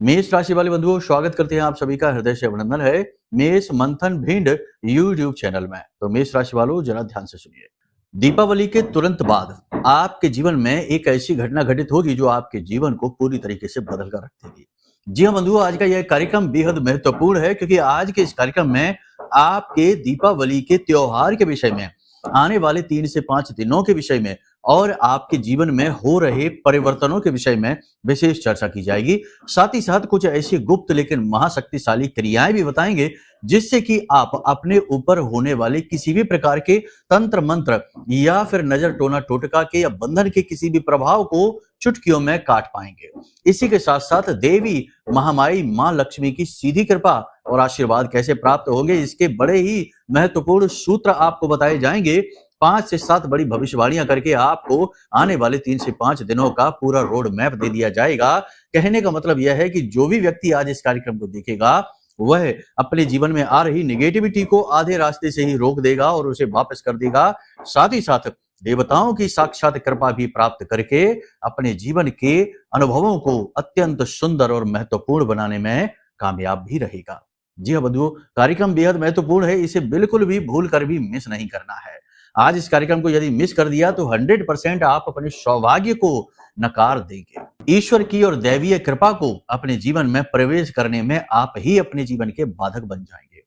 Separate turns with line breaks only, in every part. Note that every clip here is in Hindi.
मेष राशि वाले बंधुओं, स्वागत करते हैं आप सभी का हृदय से अभिनंदन है मेष मंथन भिंड यूट्यूब चैनल में। तो मेष राशि वालों, जरा ध्यान से सुनिए। दीपावली के तुरंत बाद आपके जीवन में एक ऐसी घटना घटित होगी जो आपके जीवन को पूरी तरीके से बदल कर रख देगी। जी हाँ बंधुओं, आज का यह कार्यक्रम बेहद महत्वपूर्ण है क्योंकि आज के इस कार्यक्रम में आपके दीपावली के त्योहार के विषय में, आने वाले 3 से 5 दिनों के विषय में और आपके जीवन में हो रहे परिवर्तनों के विषय में विशेष चर्चा की जाएगी। साथ ही साथ कुछ ऐसी गुप्त लेकिन महाशक्तिशाली क्रियाएं भी बताएंगे जिससे कि आप अपने ऊपर होने वाले किसी भी प्रकार के तंत्र मंत्र या फिर नजर टोना टोटका के या बंधन के किसी भी प्रभाव को चुटकियों में काट पाएंगे। इसी के साथ साथ देवी महामाई मां लक्ष्मी की सीधी कृपा और आशीर्वाद कैसे प्राप्त होंगे, इसके बड़े ही महत्वपूर्ण सूत्र आपको बताए जाएंगे। 5 से 7 बड़ी भविष्यवाणियां करके आपको आने वाले 3 से 5 दिनों का पूरा रोड मैप दे दिया जाएगा। कहने का मतलब यह है कि जो भी व्यक्ति आज इस कार्यक्रम को देखेगा वह अपने जीवन में आ रही निगेटिविटी को आधे रास्ते से ही रोक देगा और उसे वापस कर देगा। साथ ही साथ देवताओं की साक्षात कृपा भी प्राप्त करके अपने जीवन के अनुभवों को अत्यंत सुंदर और महत्वपूर्ण बनाने में कामयाब भी रहेगा। जी हाँ बंधुओं, कार्यक्रम बेहद महत्वपूर्ण है, इसे बिल्कुल भी भूल कर भी मिस नहीं करना है। आज इस कार्यक्रम को यदि मिस कर दिया तो 100% आप अपने सौभाग्य को नकार देंगे। ईश्वर की और दैवीय कृपा को अपने जीवन में प्रवेश करने में आप ही अपने जीवन के बाधक बन जाएंगे।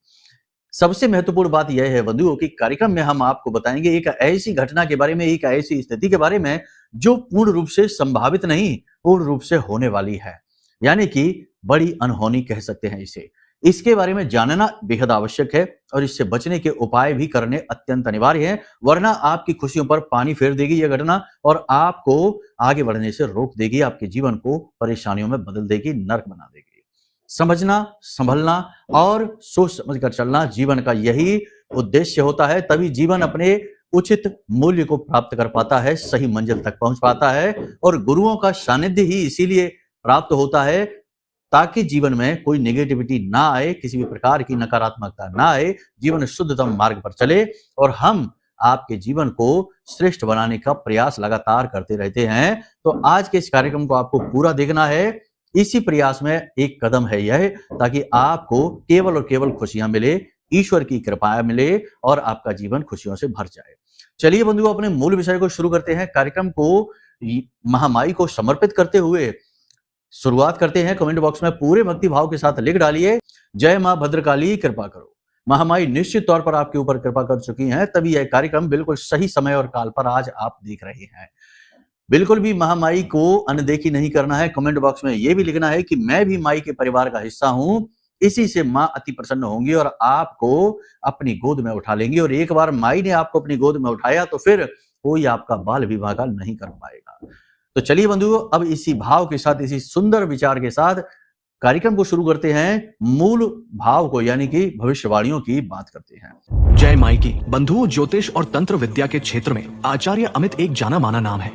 सबसे महत्वपूर्ण बात यह है बंधुओं कि कार्यक्रम में हम आपको बताएंगे एक ऐसी घटना के बारे में, एक ऐसी स्थिति के बारे में जो पूर्ण रूप से संभावित नहीं, पूर्ण रूप से होने वाली है, यानी कि बड़ी अनहोनी कह सकते हैं इसे। इसके बारे में जानना बेहद आवश्यक है और इससे बचने के उपाय भी करने अत्यंत अनिवार्य हैं, वरना आपकी खुशियों पर पानी फेर देगी यह घटना और आपको आगे बढ़ने से रोक देगी, आपके जीवन को परेशानियों में बदल देगी, नर्क बना देगी। समझना, संभलना और सोच समझकर चलना जीवन का यही उद्देश्य होता है, तभी जीवन अपने उचित मूल्य को प्राप्त कर पाता है, सही मंजिल तक पहुंच पाता है। और गुरुओं का सानिध्य ही इसीलिए प्राप्त होता है ताकि जीवन में कोई नेगेटिविटी ना आए, किसी भी प्रकार की नकारात्मकता ना आए, जीवन शुद्धतम मार्ग पर चले और हम आपके जीवन को श्रेष्ठ बनाने का प्रयास लगातार करते रहते हैं। तो आज के इस कार्यक्रम को आपको पूरा देखना है। इसी प्रयास में एक कदम है यह, ताकि आपको केवल और केवल खुशियां मिले, ईश्वर की कृपा मिले और आपका जीवन खुशियों से भर जाए। चलिए बंधुओं, अपने मूल विषय को शुरू करते हैं। कार्यक्रम को महामाई को समर्पित करते हुए शुरुआत करते हैं। कमेंट बॉक्स में पूरे भक्ति भाव के साथ लिख डालिए, जय मां भद्रकाली कृपा करो। महामाई निश्चित तौर पर आपके ऊपर कृपा कर चुकी हैं, तभी यह कार्यक्रम बिल्कुल सही समय और काल पर आज आप देख रहे हैं। बिल्कुल भी महामाई को अनदेखी नहीं करना है। कमेंट बॉक्स में यह भी लिखना है कि मैं भी माई के परिवार का हिस्सा हूं, इसी से मां अति प्रसन्न होंगी और आपको अपनी गोद में उठा लेंगी। और एक बार माई ने आपको अपनी गोद में उठाया तो फिर कोई आपका बाल विवाह नहीं कर पाएगा। तो चलिए बंधुओं, अब इसी भाव के साथ, इसी सुंदर विचार के साथ कार्यक्रम को शुरू करते हैं। मूल भाव को यानी कि भविष्यवाणियों की बात करते हैं।
जय माई की। बंधुओं, ज्योतिष और तंत्र विद्या के क्षेत्र में आचार्य अमित एक जाना माना नाम है।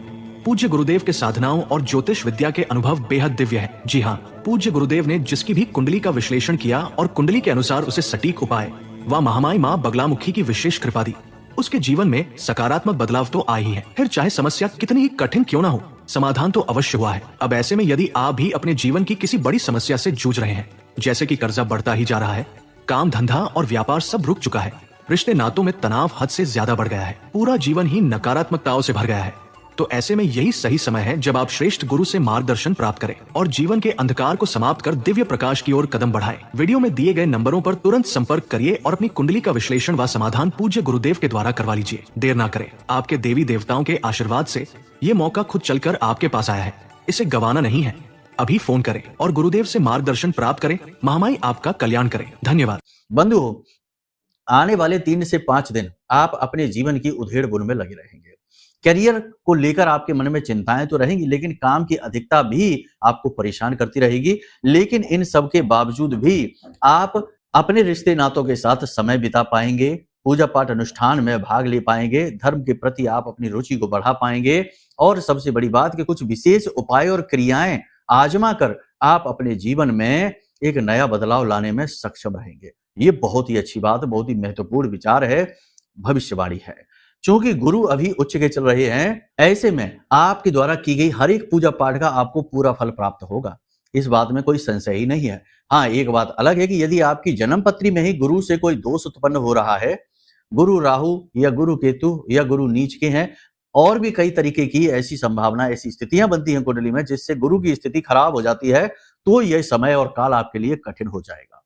पूज्य गुरुदेव के साधनाओं और ज्योतिष विद्या के अनुभव बेहद दिव्य है। जी हाँ, पूज्य गुरुदेव ने जिसकी भी कुंडली का विश्लेषण किया और कुंडली के अनुसार उसे सटीक उपाय व महामाई माँ बगलामुखी की विशेष कृपा दी, उसके जीवन में सकारात्मक बदलाव तो आए ही है। फिर चाहे समस्या कितनी ही कठिन क्यों ना हो, समाधान तो अवश्य हुआ है। अब ऐसे में यदि आप भी अपने जीवन की किसी बड़ी समस्या से जूझ रहे हैं, जैसे कि कर्जा बढ़ता ही जा रहा है, काम धंधा और व्यापार सब रुक चुका है, रिश्ते नातों में तनाव हद से ज्यादा बढ़ गया है, पूरा जीवन ही नकारात्मकताओं से भर गया है, तो ऐसे में यही सही समय है जब आप श्रेष्ठ गुरु से मार्गदर्शन प्राप्त करें और जीवन के अंधकार को समाप्त कर दिव्य प्रकाश की ओर कदम बढ़ाएं। वीडियो में दिए गए नंबरों पर तुरंत संपर्क करिए और अपनी कुंडली का विश्लेषण व समाधान पूज्य गुरुदेव के द्वारा करवा लीजिए। देर ना करें, आपके देवी देवताओं के आशीर्वाद से ये मौका खुद चलकर आपके पास आया है, इसे गंवाना नहीं है। अभी फोन करें और गुरुदेव से मार्गदर्शन प्राप्त करें। महामाई आपका कल्याण करें। धन्यवाद।
बंधुओं, आने वाले 3 से 5 दिन आप अपने जीवन की उधेड़ बुन में लगे रहेंगे। करियर को लेकर आपके मन में चिंताएं तो रहेंगी, लेकिन काम की अधिकता भी आपको परेशान करती रहेगी। लेकिन इन सब के बावजूद भी आप अपने रिश्ते नातों के साथ समय बिता पाएंगे, पूजा पाठ अनुष्ठान में भाग ले पाएंगे, धर्म के प्रति आप अपनी रुचि को बढ़ा पाएंगे और सबसे बड़ी बात कि कुछ विशेष उपाय और क्रियाएं आजमा कर आप अपने जीवन में एक नया बदलाव लाने में सक्षम रहेंगे। ये बहुत ही अच्छी बात, बहुत ही महत्वपूर्ण विचार है, भविष्यवाणी है। चूंकि गुरु अभी उच्च के चल रहे हैं, ऐसे में आपके द्वारा की गई हर एक पूजा पाठ का आपको पूरा फल प्राप्त होगा। इस बात में कोई संशय ही नहीं है। हाँ, एक बात अलग है कि यदि आपकी जन्म पत्री में ही गुरु से कोई दोष उत्पन्न हो रहा है, गुरु राहु या गुरु केतु या गुरु नीच के हैं, और भी कई तरीके की ऐसी संभावना, ऐसी स्थितियां बनती हैं कुंडली में जिससे गुरु की स्थिति खराब हो जाती है, तो यह समय और काल आपके लिए कठिन हो जाएगा।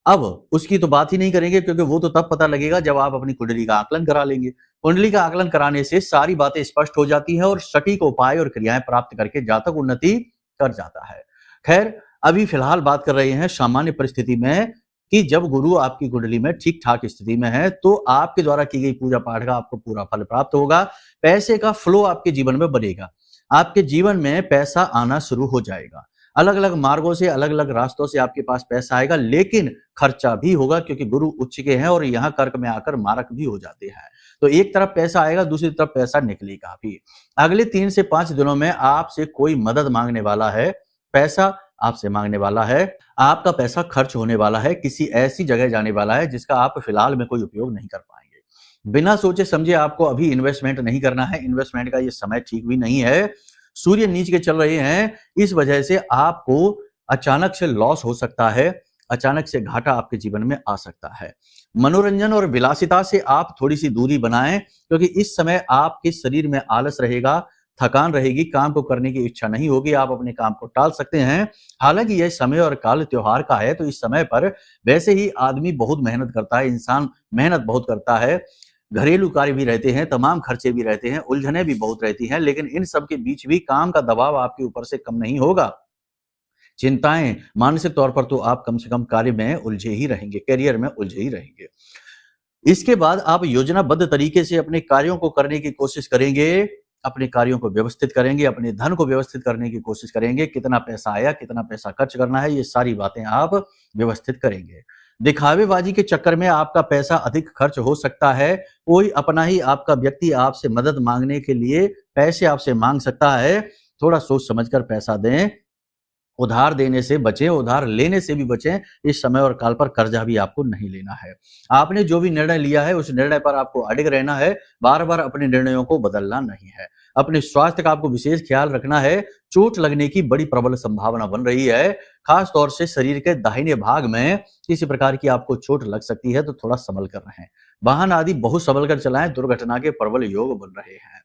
अब उसकी तो बात ही नहीं करेंगे, क्योंकि वो तो तब पता लगेगा जब आप अपनी कुंडली का आकलन करा लेंगे। कुंडली का आकलन कराने से सारी बातें स्पष्ट हो जाती हैं और सटीक उपाय और क्रियाएं प्राप्त करके जातक उन्नति कर जाता है। खैर, अभी फिलहाल बात कर रहे हैं सामान्य परिस्थिति में कि जब गुरु आपकी कुंडली में ठीक ठाक स्थिति में है तो आपके द्वारा की गई पूजा पाठ का आपको पूरा फल प्राप्त होगा। पैसे का फ्लो आपके जीवन में बढ़ेगा, आपके जीवन में पैसा आना शुरू हो जाएगा। अलग अलग मार्गों से, अलग अलग रास्तों से आपके पास पैसा आएगा, लेकिन खर्चा भी होगा, क्योंकि गुरु उच्च के हैं और यहाँ कर्क में आकर मारक भी हो जाते हैं। तो एक तरफ पैसा आएगा, दूसरी तरफ पैसा निकलेगा भी। अगले 3 से 5 दिनों में आपसे कोई मदद मांगने वाला है, पैसा आपसे मांगने वाला है, आपका पैसा खर्च होने वाला है, किसी ऐसी जगह जाने वाला है जिसका आप फिलहाल में कोई उपयोग नहीं कर पाएंगे। बिना सोचे समझे आपको अभी इन्वेस्टमेंट नहीं करना है। इन्वेस्टमेंट का ये समय ठीक भी नहीं है। सूर्य नीच के चल रहे हैं, इस वजह से आपको अचानक से लॉस हो सकता है, अचानक से घाटा आपके जीवन में आ सकता है। मनोरंजन और विलासिता से आप थोड़ी सी दूरी बनाएं, क्योंकि इस समय आपके शरीर में आलस रहेगा, थकान रहेगी, काम को करने की इच्छा नहीं होगी, आप अपने काम को टाल सकते हैं। हालांकि यह समय और काल त्योहार का है, तो इस समय पर वैसे ही आदमी बहुत मेहनत करता है, इंसान मेहनत बहुत करता है, घरेलू कार्य भी रहते हैं, तमाम खर्चे भी रहते हैं, उलझने भी बहुत रहती हैं, लेकिन इन सब के बीच भी काम का दबाव आपके ऊपर से कम नहीं होगा। चिंताएं, मानसिक तौर पर तो आप कम से कम कार्य में उलझे ही रहेंगे, करियर में उलझे ही रहेंगे। इसके बाद आप योजनाबद्ध तरीके से अपने कार्यों को करने की कोशिश करेंगे, अपने कार्यों को व्यवस्थित करेंगे, अपने धन को व्यवस्थित करने की कोशिश करेंगे। कितना पैसा आया, कितना पैसा खर्च करना है, ये सारी बातें आप व्यवस्थित करेंगे। दिखावेबाजी के चक्कर में आपका पैसा अधिक खर्च हो सकता है। कोई अपना ही आपका व्यक्ति आपसे मदद मांगने के लिए पैसे आपसे मांग सकता है। थोड़ा सोच समझकर पैसा दें, उधार देने से बचें, उधार लेने से भी बचें। इस समय और काल पर कर्जा भी आपको नहीं लेना है। आपने जो भी निर्णय लिया है उस निर्णय पर आपको अडिग रहना है, बार बार अपने निर्णयों को बदलना नहीं है। अपने स्वास्थ्य का आपको विशेष ख्याल रखना है। चोट लगने की बड़ी प्रबल संभावना बन रही है, खास तौर से शरीर के दाहिने भाग में किसी प्रकार की आपको चोट लग सकती है, तो थोड़ा संभल कर रहें। वाहन आदि बहुत संभल कर चलाएं, दुर्घटना के प्रबल योग बन रहे हैं।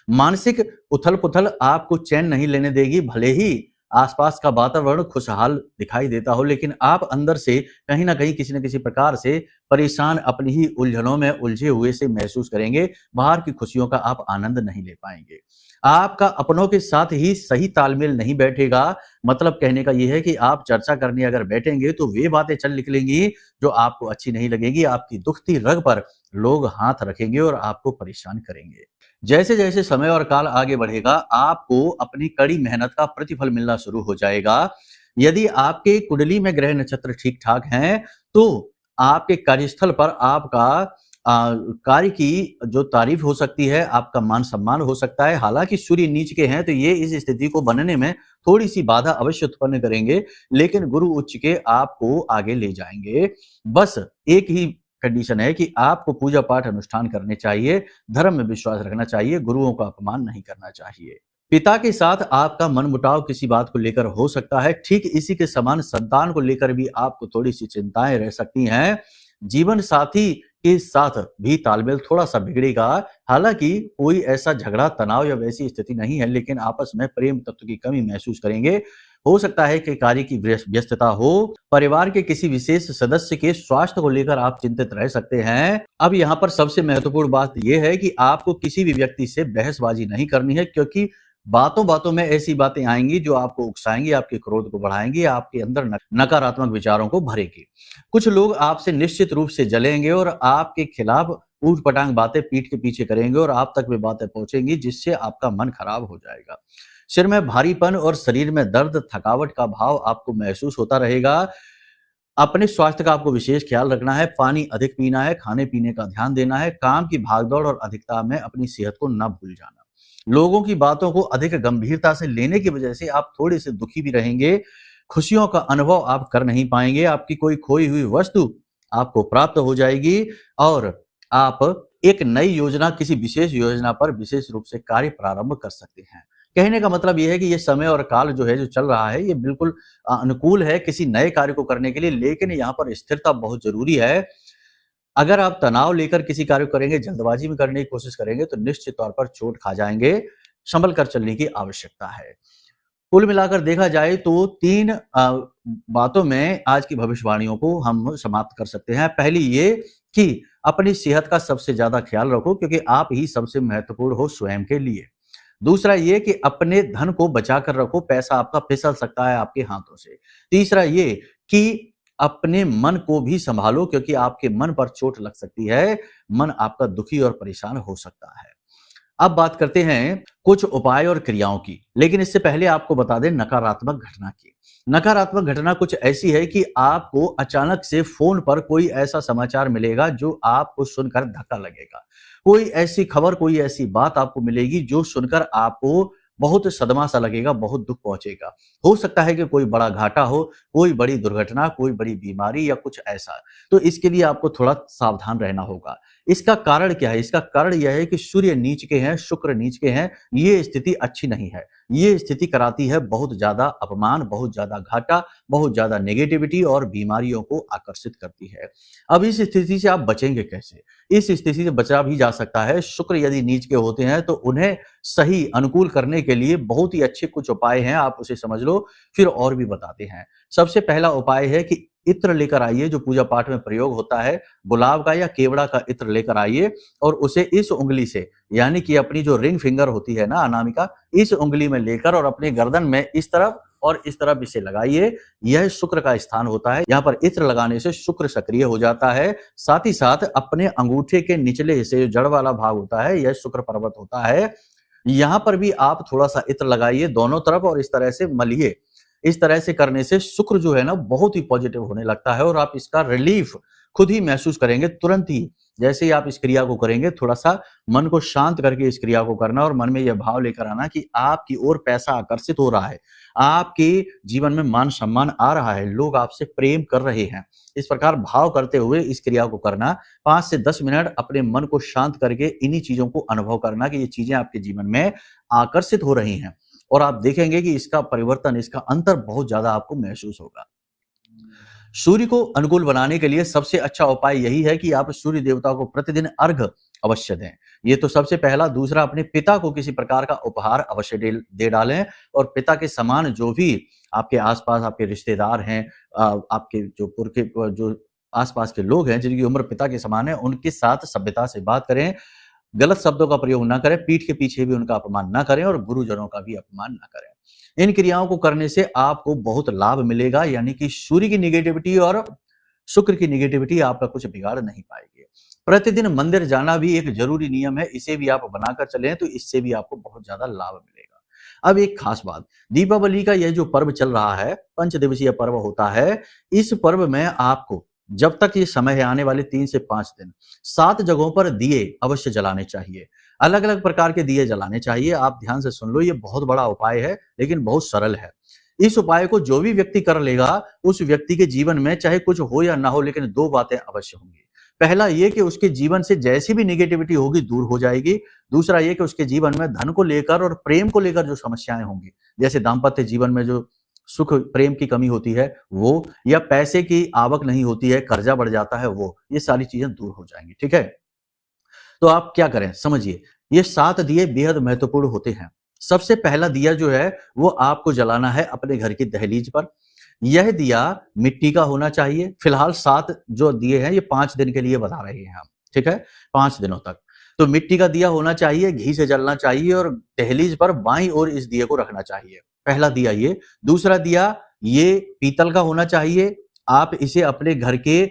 मानसिक उथल पुथल आपको चैन नहीं लेने देगी। भले ही आसपास का वातावरण खुशहाल दिखाई देता हो, लेकिन आप अंदर से कहीं ना कहीं किसी न किसी प्रकार से परेशान, अपनी ही उलझनों में उलझे हुए से महसूस करेंगे। बाहर की खुशियों का आप आनंद नहीं ले पाएंगे। आपका अपनों के साथ ही सही तालमेल नहीं बैठेगा। मतलब कहने का यह है कि आप चर्चा करने अगर बैठेंगे तो वे बातें चल निकलेंगी जो आपको अच्छी नहीं लगेगी। आपकी दुखती रग पर लोग हाथ रखेंगे और आपको परेशान करेंगे। जैसे जैसे समय और काल आगे बढ़ेगा, आपको अपनी कड़ी मेहनत का प्रतिफल मिलना शुरू हो जाएगा। यदि आपके कुंडली में ग्रह नक्षत्र ठीक ठाक हैं, तो आपके कार्यस्थल पर आपका कार्य की जो तारीफ हो सकती है, आपका मान सम्मान हो सकता है। हालांकि सूर्य नीच के हैं, तो ये इस स्थिति को बनने में थोड़ी सी बाधा अवश्य उत्पन्न करेंगे, लेकिन गुरु उच्च के आपको आगे ले जाएंगे। बस एक ही कंडीशन है कि आपको पूजा पाठ अनुष्ठान करने चाहिए, धर्म में विश्वास रखना चाहिए, गुरुओं का अपमान नहीं करना चाहिए। पिता के साथ आपका मनमुटाव किसी बात को लेकर हो सकता है। ठीक इसी के समान संतान को लेकर भी आपको थोड़ी सी चिंताएं रह सकती हैं। जीवन साथी के साथ भी तालमेल थोड़ा सा बिगड़ेगा। हालांकि कोई ऐसा झगड़ा, तनाव या वैसी स्थिति नहीं है, लेकिन आपस में प्रेम तत्व की कमी महसूस करेंगे। हो सकता है कि कार्य की व्यस्तता हो। परिवार के किसी विशेष सदस्य के स्वास्थ्य को लेकर आप चिंतित रह सकते हैं। अब यहाँ पर सबसे महत्वपूर्ण बात यह है कि आपको किसी भी व्यक्ति से बहसबाजी नहीं करनी है, क्योंकि बातों बातों में ऐसी बातें आएंगी जो आपको उकसाएंगी, आपके क्रोध को बढ़ाएंगी, आपके अंदर नकारात्मक विचारों को भरेगी। कुछ लोग आपसे निश्चित रूप से जलेंगे और आपके खिलाफ ऊट-पटांग बातें पीठ के पीछे करेंगे और आप तक वे बातें पहुंचेंगी, जिससे आपका मन खराब हो जाएगा। सिर में भारीपन और शरीर में दर्द, थकावट का भाव आपको महसूस होता रहेगा। अपने स्वास्थ्य का आपको विशेष ख्याल रखना है। पानी अधिक पीना है, खाने पीने का ध्यान देना है। काम की भागदौड़ और अधिकता में अपनी सेहत को न भूल जाना। लोगों की बातों को अधिक गंभीरता से लेने की वजह से आप थोड़े से दुखी भी रहेंगे। खुशियों का अनुभव आप कर नहीं पाएंगे। आपकी कोई खोई हुई वस्तु आपको प्राप्त हो जाएगी और आप एक नई योजना, किसी विशेष योजना पर विशेष रूप से कार्य प्रारंभ कर सकते हैं। कहने का मतलब ये है कि ये समय और काल जो है, जो चल रहा है, ये बिल्कुल अनुकूल है किसी नए कार्य को करने के लिए, लेकिन यहाँ पर स्थिरता बहुत ज़रूरी है। अगर आप तनाव लेकर किसी कार्य को करेंगे, जल्दबाजी में करने की कोशिश करेंगे, तो निश्चित तौर पर चोट खा जाएँगे, संभल कर चलने की आवश्यकता है। कुल मिलाकर देखा जाए तो 3 बातों में आज की भविष्यवाणियों को हम समाप्त कर सकते हैं। पहली ये कि अपनी सेहत का सबसे ज़्यादा ख्याल रखो, क्योंकि आप ही सबसे महत्वपूर्ण हो स्वयं के लिए। दूसरा ये कि अपने धन को बचा कर रखो, पैसा आपका फिसल सकता है आपके हाथों से। तीसरा ये कि अपने मन को भी सँभालो, क्योंकि आपके मन पर चोट लग सकती है, मन आपका दुखी और परेशान हो सकता है। अब बात करते हैं कुछ उपाय और क्रियाओं की, लेकिन इससे पहले आपको बता दें नकारात्मक घटना की। नकारात्मक घटना कुछ ऐसी है कि आपको अचानक से फ़ोन पर कोई ऐसा समाचार मिलेगा जो आपको सुनकर धक्का लगेगा। कोई ऐसी खबर, कोई ऐसी बात आपको मिलेगी जो सुनकर आपको बहुत सदमा सा लगेगा, बहुत दुःख पहुँचेगा। हो सकता है कि कोई बड़ा घाटा हो, कोई बड़ी दुर्घटना, कोई बड़ी बीमारी या कुछ ऐसा। तो इसके लिए आपको थोड़ा सावधान रहना होगा। इसका कारण क्या है? इसका कारण यह है कि सूर्य नीच के हैं, शुक्र नीच के हैं, ये स्थिति अच्छी नहीं है। ये स्थिति कराती है बहुत ज़्यादा अपमान, बहुत ज़्यादा घाटा, बहुत ज़्यादा नेगेटिविटी और बीमारियों को आकर्षित करती है। अब इस स्थिति से आप बचेंगे कैसे? इस स्थिति से बचा भी जा सकता है। शुक्र यदि नीच के होते हैं तो उन्हें सही अनुकूल करने के लिए बहुत ही अच्छे कुछ उपाय हैं, आप उसे समझ लो, फिर और भी बताते हैं। सबसे पहला उपाय है कि इत्र लेकर आइए, जो पूजा पाठ में प्रयोग होता है, गुलाब का या केवड़ा का इत्र लेकर आइए और उसे इस उँगली से, यानी कि अपनी जो रिंग फिंगर होती है ना अनामिका, इस उँगली में लेकर और अपने गर्दन में इस तरफ और इस तरफ इसे लगाइए। यह शुक्र का स्थान होता है। यहाँ पर इत्र लगाने से शुक्र सक्रिय हो जाता है। साथ ही साथ अपने अंगूठे के निचले हिस्से, जो जड़ वाला भाग होता है, यह शुक्र पर्वत होता है। यहाँ पर भी आप थोड़ा-सा इत्र लगाइए दोनों तरफ और इस तरह से मलिए। इस तरह से करने से शुक्र जो है ना बहुत ही पॉजिटिव होने लगता है और आप इसका रिलीफ खुद ही महसूस करेंगे तुरंत ही। जैसे ही आप इस क्रिया को करेंगे, थोड़ा-सा मन को शांत करके इस क्रिया को करना और मन में यह भाव लेकर आना कि आपकी ओर पैसा आकर्षित हो रहा है, आपके जीवन में मान-सम्मान आ रहा है, लोग आपसे प्रेम कर रहे हैं। इस प्रकार भाव करते हुए इस क्रिया को करना, 5 से 10 मिनट अपने मन को शांत करके इन्हीं चीज़ों को अनुभव करना कि ये चीज़ें आपके जीवन में आकर्षित हो रही हैं और आप देखेंगे कि इसका परिवर्तन, इसका अंतर बहुत ज़्यादा आपको महसूस होगा। सूर्य को अनुकूल बनाने के लिए सबसे अच्छा उपाय यही है कि आप सूर्य देवता को प्रतिदिन अर्घ अवश्य दें। ये तो सबसे पहला। दूसरा, अपने पिता को किसी प्रकार का उपहार अवश्य दे डालें और पिता के समान जो भी आपके आस-पास आपके रिश्तेदार हैं, आपके जो पुरखे जो आस-पास के लोग हैं जिनकी उम्र पिता के समान है, उनके साथ सभ्यता से बात करें। गलत शब्दों का प्रयोग ना करें, पीठ के पीछे भी उनका अपमान ना करें और गुरुजनों का भी अपमान ना करें। इन क्रियाओं को करने से आपको बहुत लाभ मिलेगा, यानी कि सूर्य की नेगेटिविटी और शुक्र की नेगेटिविटी आपका कुछ बिगाड़ नहीं पाएगी। प्रतिदिन मंदिर जाना भी एक जरूरी नियम है, इसे भी आप बनाकर चलें तो इससे भी आपको बहुत ज्यादा लाभ मिलेगा। अब एक खास बात, दीपावली का यह जो पर्व चल रहा है, पंचदिवसीय पर्व होता है, इस पर्व में आपको जब तक ये समय है, आने वाले 3 से 5 दिन, 7 जगहों पर दिए अवश्य जलाने चाहिए। अलग-अलग प्रकार के दिए जलाने चाहिए। आप ध्यान से सुन लो, ये बहुत बड़ा उपाय है, लेकिन बहुत सरल है। इस उपाय को जो भी व्यक्ति कर लेगा, उस व्यक्ति के जीवन में चाहे कुछ हो या ना हो, लेकिन 2 बातें अवश्य होंगी। पहला ये कि उसके जीवन से जैसी भी नेगेटिविटी होगी दूर हो जाएगी। दूसरा ये कि उसके जीवन में धन को लेकर और प्रेम को लेकर जो समस्याएं होंगी, जैसे दाम्पत्य जीवन में जो सुख प्रेम की कमी होती है वो, या पैसे की आवक नहीं होती है, कर्जा बढ़ जाता है वो, ये सारी चीजें दूर हो जाएंगी। ठीक है, तो आप क्या करें समझिए। ये 7 दिए बेहद महत्वपूर्ण होते हैं। सबसे पहला दिया जो है वो आपको जलाना है अपने घर की दहलीज पर। यह दिया मिट्टी का होना चाहिए। फिलहाल 7 जो दिए हैं ये 5 दिन के लिए बता रहे हैं हम, ठीक है, 5 दिनों तक। तो मिट्टी का दिया होना चाहिए, घी से जलना चाहिए और दहलीज पर बाईं ओर इस दिए को रखना चाहिए। पहला दिया ये। दूसरा दिया ये पीतल का होना चाहिए। आप इसे अपने घर के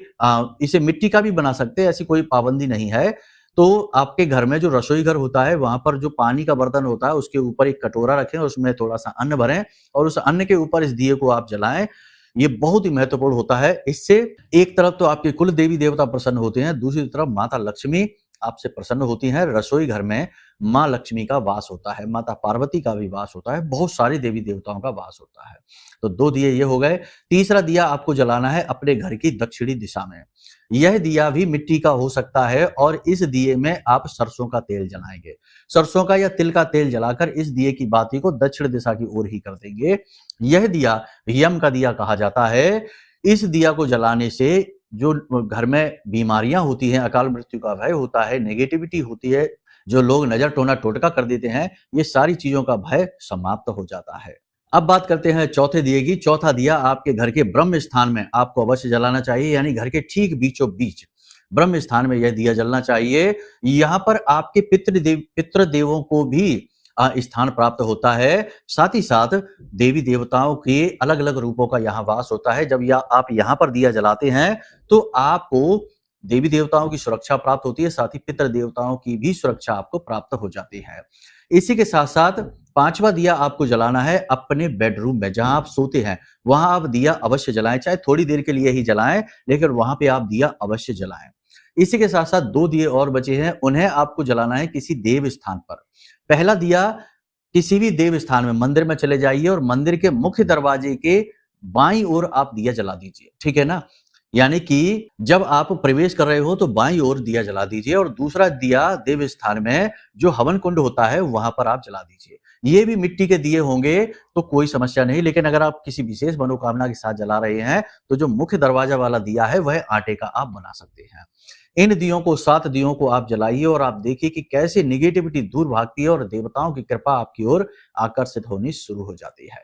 इसे मिट्टी का भी बना सकते हैं, ऐसी कोई पाबंदी नहीं है। तो आपके घर में जो रसोई घर होता है, वहां पर जो पानी का बर्तन होता है उसके ऊपर एक कटोरा रखें, उसमें थोड़ा सा अन्न भरें और उस अन्न के ऊपर इस दिए को आप जलाएं। ये बहुत ही महत्वपूर्ण होता है। इससे एक तरफ तो आपके कुल देवी देवता प्रसन्न होते हैं, दूसरी तरफ माता लक्ष्मी आपसे प्रसन्न होती हैं। रसोई घर में माँ लक्ष्मी का वास होता है, माता पार्वती का भी वास होता है, बहुत सारे देवी देवताओं का वास होता है। तो 2 दिए ये हो गए। तीसरा दिया आपको जलाना है अपने घर की दक्षिणी दिशा में। यह दिया भी मिट्टी का हो सकता है और इस दिए में आप सरसों का तेल जलाएंगे। सरसों का या तिल का तेल जलाकर इस दिए की बाती को दक्षिण दिशा की ओर ही कर देंगे। यह दिया यम का दिया कहा जाता है। इस दिया को जलाने से जो घर में बीमारियां होती हैं, अकाल मृत्यु का भय होता है, नेगेटिविटी होती है, जो लोग नजर टोना टोटका कर देते हैं, ये सारी चीजों का भय समाप्त हो जाता है। अब बात करते हैं चौथे दिए की। चौथा दिया आपके घर के ब्रह्म स्थान में आपको अवश्य जलाना चाहिए, यानी घर के ठीक बीचों बीच ब्रह्म स्थान में यह दिया जलना चाहिए। यहाँ पर आपके पितृ देवों को भी स्थान प्राप्त होता है। साथ ही साथ देवी देवताओं के अलग अलग रूपों का यहाँ वास होता है। जब आप यहाँ पर दिया जलाते हैं तो आपको देवी देवताओं की सुरक्षा प्राप्त होती है, साथ ही पितृ देवताओं की भी सुरक्षा आपको प्राप्त हो जाती है। इसी के साथ साथ 5वां दिया आपको जलाना है अपने बेडरूम में, जहां आप सोते हैं वहां आप दिया अवश्य जलाएं, चाहे थोड़ी देर के लिए ही जलाएं, लेकिन वहां पे आप दिया अवश्य जलाएं। इसी के साथ साथ 2 दिए और बचे हैं, उन्हें आपको जलाना है किसी देव स्थान पर। पहला दिया किसी भी देव स्थान में, मंदिर में चले जाइए और मंदिर के मुख्य दरवाजे के बाईं ओर आप दिया जला दीजिए, ठीक है ना। यानी कि जब आप प्रवेश कर रहे हो तो बाईं ओर दिया जला दीजिए और दूसरा दिया देव स्थान में जो हवन कुंड होता है वहां पर आप जला दीजिए। ये भी मिट्टी के दिए होंगे तो कोई समस्या नहीं, लेकिन अगर आप किसी विशेष मनोकामना के साथ जला रहे हैं तो जो मुख्य दरवाजा वाला दिया है वह आटे का आप बना सकते हैं। इन दियों को 7 दियों को आप जलाइए और आप देखिए कि कैसे निगेटिविटी दूर भागती है और देवताओं की कृपा आपकी ओर आकर्षित होनी शुरू हो जाती है।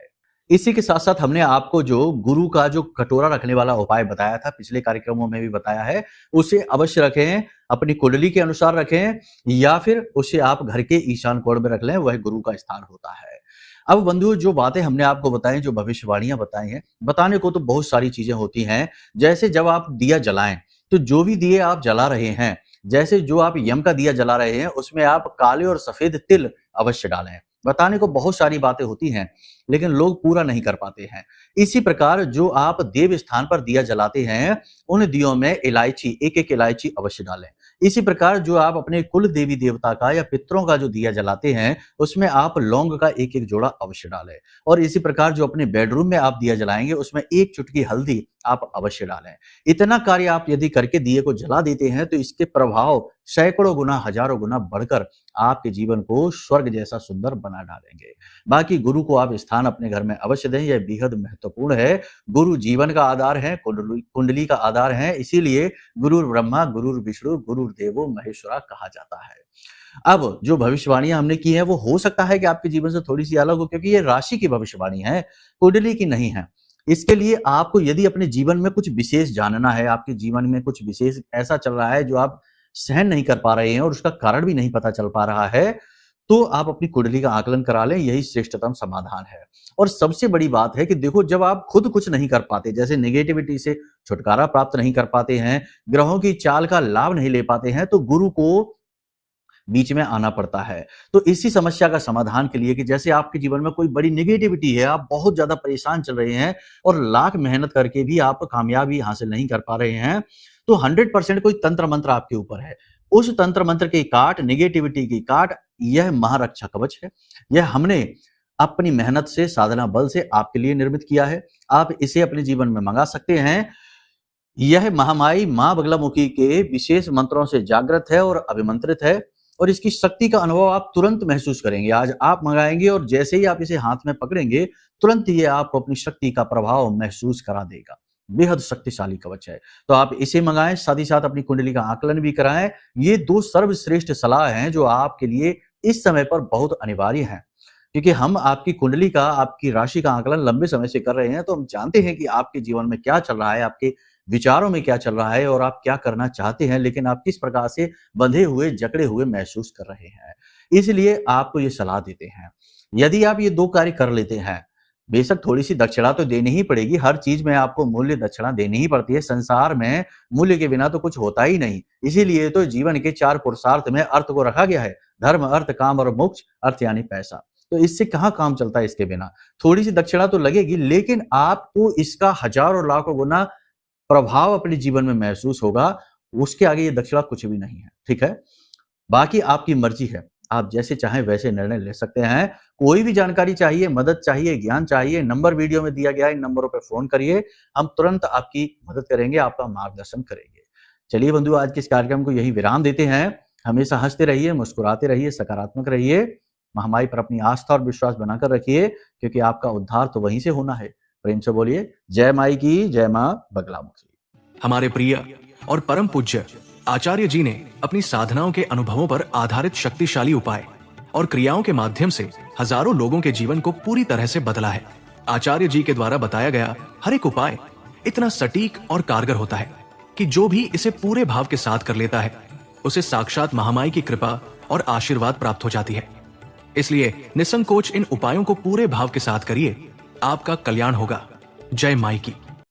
इसी के साथ साथ हमने आपको जो गुरु का जो कटोरा रखने वाला उपाय बताया था, पिछले कार्यक्रमों में भी बताया है, उसे अवश्य रखें, अपनी कुंडली के अनुसार रखें या फिर उसे आप घर के ईशान कोण में रख लें, वह गुरु का स्थान होता है। अब बंधुओं, जो बातें हमने आपको बताई, जो भविष्यवाणियां बताई हैं, बताने को तो बहुत सारी चीजें होती हैं। जैसे जब आप दिया जलाएं तो जो भी दिए आप जला रहे हैं, जैसे जो आप यम का दिया जला रहे हैं उसमें आप काले और सफेद तिल अवश्य डालें। बताने को बहुत सारी बातें होती हैं लेकिन लोग पूरा नहीं कर पाते हैं। इसी प्रकार जो आप देव स्थान पर दिया जलाते हैं उन दियों में इलायची, एक इलायची अवश्य डालें। इसी प्रकार जो आप अपने कुल देवी देवता का या पितरों का जो दिया जलाते हैं उसमें आप लौंग का एक जोड़ा अवश्य डालें। और इसी प्रकार जो अपने बेडरूम में आप दिया जलाएंगे उसमें 1 चुटकी हल्दी आप अवश्य डालें। इतना कार्य आप यदि करके दिए को जला देते हैं तो इसके प्रभाव सैकड़ों गुना, हजारों गुना बढ़कर आपके जीवन को स्वर्ग जैसा सुंदर बना डालेंगे। बाकी गुरु को आप स्थान अपने घर में अवश्य दें, यह बेहद महत्वपूर्ण है। गुरु जीवन का आधार है, कुंडली का आधार है, इसीलिए गुरु ब्रह्मा, गुरु विष्णु, गुरु देवो महेश्वरा कहा जाता है। अब जो भविष्यवाणियां हमने की है वो हो सकता है कि आपके जीवन से थोड़ी सी अलग हो, क्योंकि ये राशि की भविष्यवाणी है, कुंडली की नहीं है। इसके लिए आपको यदि अपने जीवन में कुछ विशेष जानना है, आपके जीवन में कुछ विशेष ऐसा चल रहा है जो आप सहन नहीं कर पा रहे हैं और उसका कारण भी नहीं पता चल पा रहा है, तो आप अपनी कुंडली का आकलन करा लें, यही श्रेष्ठतम समाधान है। और सबसे बड़ी बात है कि देखो, जब आप खुद कुछ नहीं कर पाते, जैसे नेगेटिविटी से छुटकारा प्राप्त नहीं कर पाते हैं, ग्रहों की चाल का लाभ नहीं ले पाते हैं, तो गुरु को बीच में आना पड़ता है। तो इसी समस्या का समाधान के लिए कि जैसे आपके जीवन में कोई बड़ी नेगेटिविटी है, आप बहुत ज्यादा परेशान चल रहे हैं और लाख मेहनत करके भी आप कामयाबी हासिल नहीं कर पा रहे हैं, तो 100% कोई तंत्र मंत्र आपके ऊपर है। उस तंत्र मंत्र की काट, नेगेटिविटी की काट, यह महारक्षा कवच है। यह हमने अपनी मेहनत से, साधना बल से आपके लिए निर्मित किया है। आप इसे अपने जीवन में मंगा सकते हैं। यह महामाई मां बगलामुखी के विशेष मंत्रों से जागृत है और अभिमंत्रित है और इसकी शक्ति का अनुभव आप तुरंत महसूस करेंगे। आज आप मंगाएंगे और जैसे ही आप इसे हाथ में पकड़ेंगे, तुरंत ये आपको अपनी शक्ति का प्रभाव महसूस करा देगा। बेहद शक्तिशाली कवच है, तो आप इसे मंगाएं, साथ ही साथ अपनी कुंडली का आकलन भी कराएं। ये 2 सर्वश्रेष्ठ सलाह हैं जो आपके लिए इस समय पर बहुत अनिवार्य हैं, क्योंकि हम आपकी कुंडली का, आपकी राशि का आकलन लंबे समय से कर रहे हैं, तो हम जानते हैं कि आपके जीवन में क्या चल रहा है, आपके विचारों में क्या चल रहा है और आप क्या करना चाहते हैं, लेकिन आप किस प्रकार से बंधे हुए, जकड़े हुए महसूस कर रहे हैं। इसलिए आपको ये सलाह देते हैं, यदि आप ये 2 कार्य कर लेते हैं, बेशक थोड़ी सी दक्षिणा तो देनी ही पड़ेगी, हर चीज में आपको मूल्य दक्षिणा देनी ही पड़ती है। संसार में मूल्य के बिना तो कुछ होता ही नहीं, इसीलिए तो जीवन के 4 पुरुषार्थ में अर्थ को रखा गया है, धर्म, अर्थ, काम और मोक्ष। अर्थ यानी पैसा, तो इससे कहाँ काम चलता है इसके बिना। थोड़ी सी दक्षिणा तो लगेगी, लेकिन आपको इसका हजारों लाखों गुना प्रभाव अपने जीवन में महसूस होगा। उसके आगे ये दक्षिणा कुछ भी नहीं है, ठीक है। बाकी आपकी मर्जी है, आप जैसे चाहें वैसे निर्णय ले सकते हैं। कोई भी जानकारी चाहिए, मदद चाहिए, ज्ञान चाहिए, नंबर वीडियो में दिया गया है, इन नंबरों पे फ़ोन करिए। हम तुरंत आपकी मदद करेंगे, आपका मार्गदर्शन करेंगे। चलिए बंधु, आज के इस कार्यक्रम को यहीं विराम देते हैं। हमेशा हँसते रहिए, मुस्कुराते रहिए, सकारात्मक रहिए। महामाई पर अपनी आस्था और विश्वास बनाकर रखिए, क्योंकि आपका उद्धार तो वहीं से होना है। प्रेम से बोलिए, जय माई की, जय माँ बगलामुखी।
हमारे प्रिय और परम पूज्य आचार्य जी ने अपनी साधनाओं के अनुभवों पर आधारित शक्तिशाली उपाय और क्रियाओं के माध्यम से हजारों लोगों के जीवन को पूरी तरह से बदला है। आचार्य जी के द्वारा बताया गया हर एक उपाय इतना सटीक और कारगर होता है कि जो भी इसे पूरे भाव के साथ कर लेता है, उसे साक्षात महामाई की कृपा और आशीर्वाद प्राप्त हो जाती है। इसलिए निसंकोच इन उपायों को पूरे भाव के साथ करिए, आपका कल्याण होगा। जय माई की।